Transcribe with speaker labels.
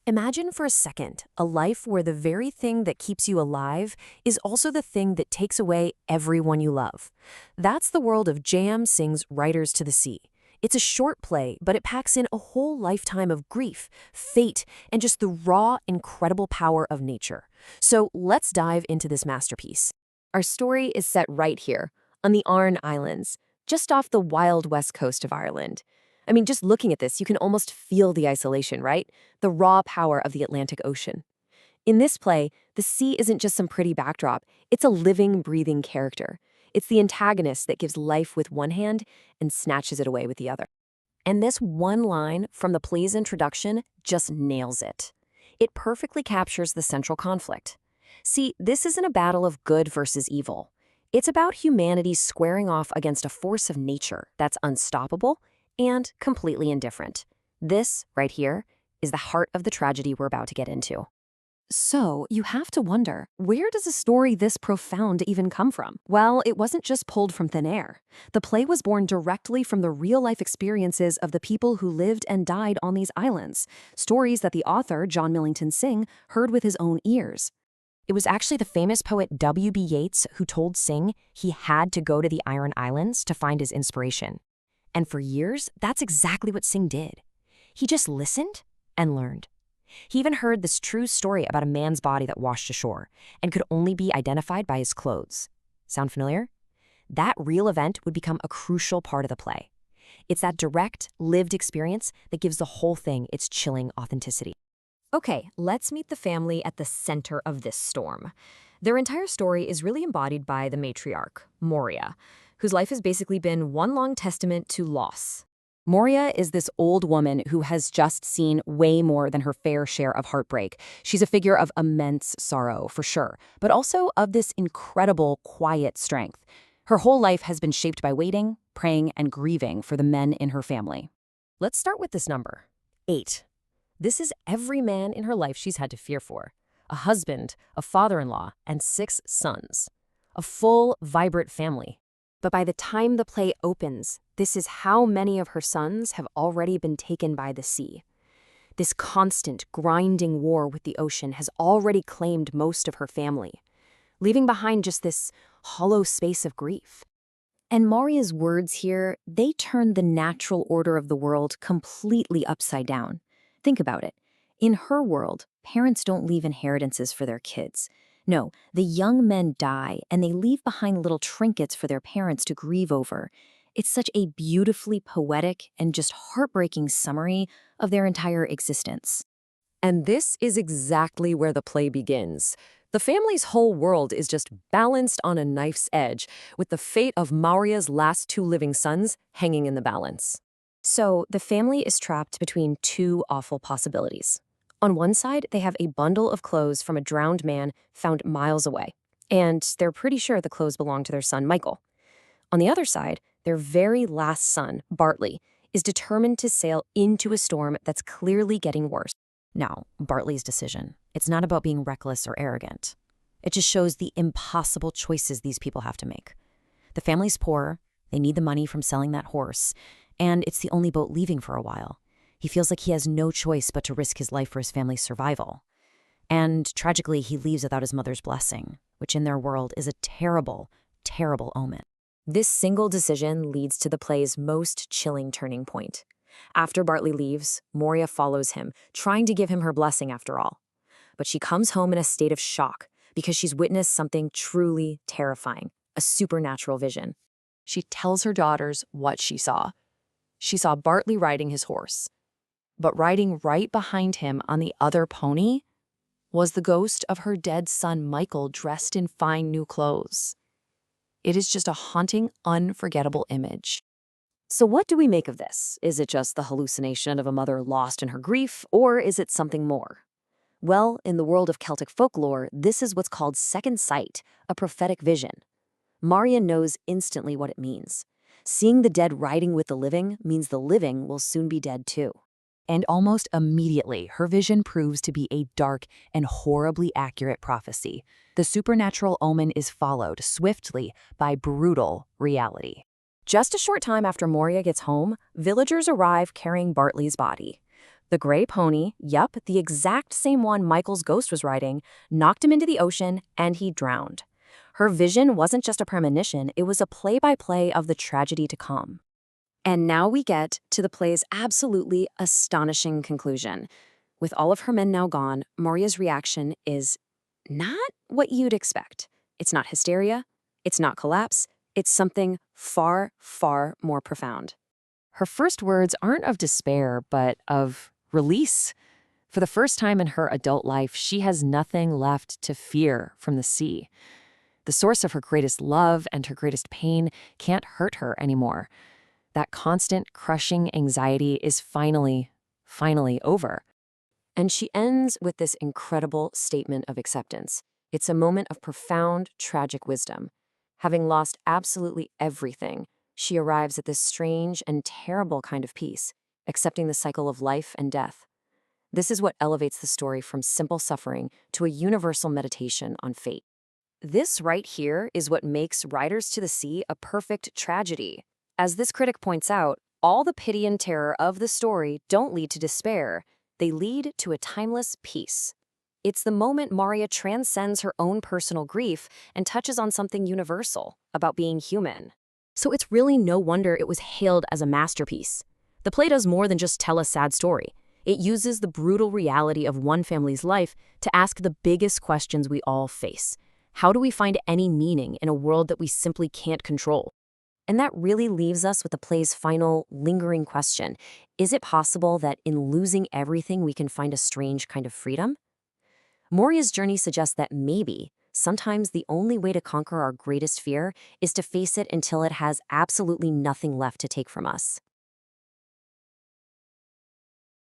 Speaker 1: Imagine for a second a life where the very thing that keeps you alive is also the thing that takes away everyone you love. That's the world of J.M. Singh's Riders to the Sea. It's a short play, but it packs in a whole lifetime of grief, fate, and just the raw, incredible power of nature. So let's dive into this masterpiece. Our story is set right here, on the Aran Islands, just off the wild west coast of Ireland. I mean, just looking at this, you can almost feel the isolation, right? The raw power of the Atlantic Ocean. In this play, the sea isn't just some pretty backdrop, it's a living, breathing character. It's the antagonist that gives life with one hand and snatches it away with the other. And this one line from the play's introduction just nails it. It perfectly captures the central conflict. See, this isn't a battle of good versus evil. It's about humanity squaring off against a force of nature that's unstoppable and completely indifferent. This, right here, is the heart of the tragedy we're about to get into. So, you have to wonder, where does a story this profound even come from? Well, it wasn't just pulled from thin air. The play was born directly from the real-life experiences of the people who lived and died on these islands, stories that the author, John Millington Synge, heard with his own ears. It was actually the famous poet W.B. Yeats who told Synge he had to go to the Aran Islands to find his inspiration. And for years, that's exactly what Synge did. He just listened and learned. He even heard this true story about a man's body that washed ashore and could only be identified by his clothes. Sound familiar? That real event would become a crucial part of the play. It's that direct, lived experience that gives the whole thing its chilling authenticity. Okay, let's meet the family at the center of this storm. Their entire story is really embodied by the matriarch, Moria, whose life has basically been one long testament to loss. Moria is this old woman who has just seen way more than her fair share of heartbreak. She's a figure of immense sorrow, for sure, but also of this incredible, quiet strength. Her whole life has been shaped by waiting, praying, and grieving for the men in her family. Let's start with this number, 8. This is every man in her life she's had to fear for. A husband, a father-in-law, and 6 sons. A full, vibrant family. But by the time the play opens, this is how many of her sons have already been taken by the sea. This constant, grinding war with the ocean has already claimed most of her family, leaving behind just this hollow space of grief. And Moria's words here, they turn the natural order of the world completely upside down. Think about it. In her world, parents don't leave inheritances for their kids. No, the young men die, and they leave behind little trinkets for their parents to grieve over. It's such a beautifully poetic and just heartbreaking summary of their entire existence. And this is exactly where the play begins. The family's whole world is just balanced on a knife's edge, with the fate of Moria's last 2 living sons hanging in the balance. So, the family is trapped between 2 awful possibilities. On one side, they have a bundle of clothes from a drowned man found miles away, and they're pretty sure the clothes belong to their son, Michael. On the other side, their very last son, Bartley, is determined to sail into a storm that's clearly getting worse. Now, Bartley's decision, it's not about being reckless or arrogant. It just shows the impossible choices these people have to make. The family's poor, they need the money from selling that horse, and it's the only boat leaving for a while. He feels like he has no choice but to risk his life for his family's survival. And tragically, he leaves without his mother's blessing, which in their world is a terrible, terrible omen. This single decision leads to the play's most chilling turning point. After Bartley leaves, Moria follows him, trying to give him her blessing after all. But she comes home in a state of shock because she's witnessed something truly terrifying, a supernatural vision. She tells her daughters what she saw. She saw Bartley riding his horse. But riding right behind him on the other pony was the ghost of her dead son Michael dressed in fine new clothes. It is just a haunting, unforgettable image. So what do we make of this? Is it just the hallucination of a mother lost in her grief, or is it something more? Well, in the world of Celtic folklore, this is what's called second sight, a prophetic vision. Moria knows instantly what it means. Seeing the dead riding with the living means the living will soon be dead too. And almost immediately, her vision proves to be a dark and horribly accurate prophecy. The supernatural omen is followed swiftly by brutal reality. Just a short time after Moria gets home, villagers arrive carrying Bartley's body. The gray pony, yup, the exact same one Michael's ghost was riding, knocked him into the ocean and he drowned. Her vision wasn't just a premonition, it was a play-by-play of the tragedy to come. And now we get to the play's absolutely astonishing conclusion. With all of her men now gone, Maria's reaction is not what you'd expect. It's not hysteria, it's not collapse, it's something far, far more profound. Her first words aren't of despair, but of release. For the first time in her adult life, she has nothing left to fear from the sea. The source of her greatest love and her greatest pain can't hurt her anymore. That constant, crushing anxiety is finally over. And she ends with this incredible statement of acceptance. It's a moment of profound, tragic wisdom. Having lost absolutely everything, she arrives at this strange and terrible kind of peace, accepting the cycle of life and death. This is what elevates the story from simple suffering to a universal meditation on fate. This right here is what makes Riders to the Sea a perfect tragedy. As this critic points out, all the pity and terror of the story don't lead to despair. They lead to a timeless peace. It's the moment Maria transcends her own personal grief and touches on something universal about being human. So it's really no wonder it was hailed as a masterpiece. The play does more than just tell a sad story. It uses the brutal reality of one family's life to ask the biggest questions we all face. How do we find any meaning in a world that we simply can't control? And that really leaves us with the play's final, lingering question. Is it possible that in losing everything we can find a strange kind of freedom? Maria's journey suggests that maybe, sometimes the only way to conquer our greatest fear is to face it until it has absolutely nothing left to take from us.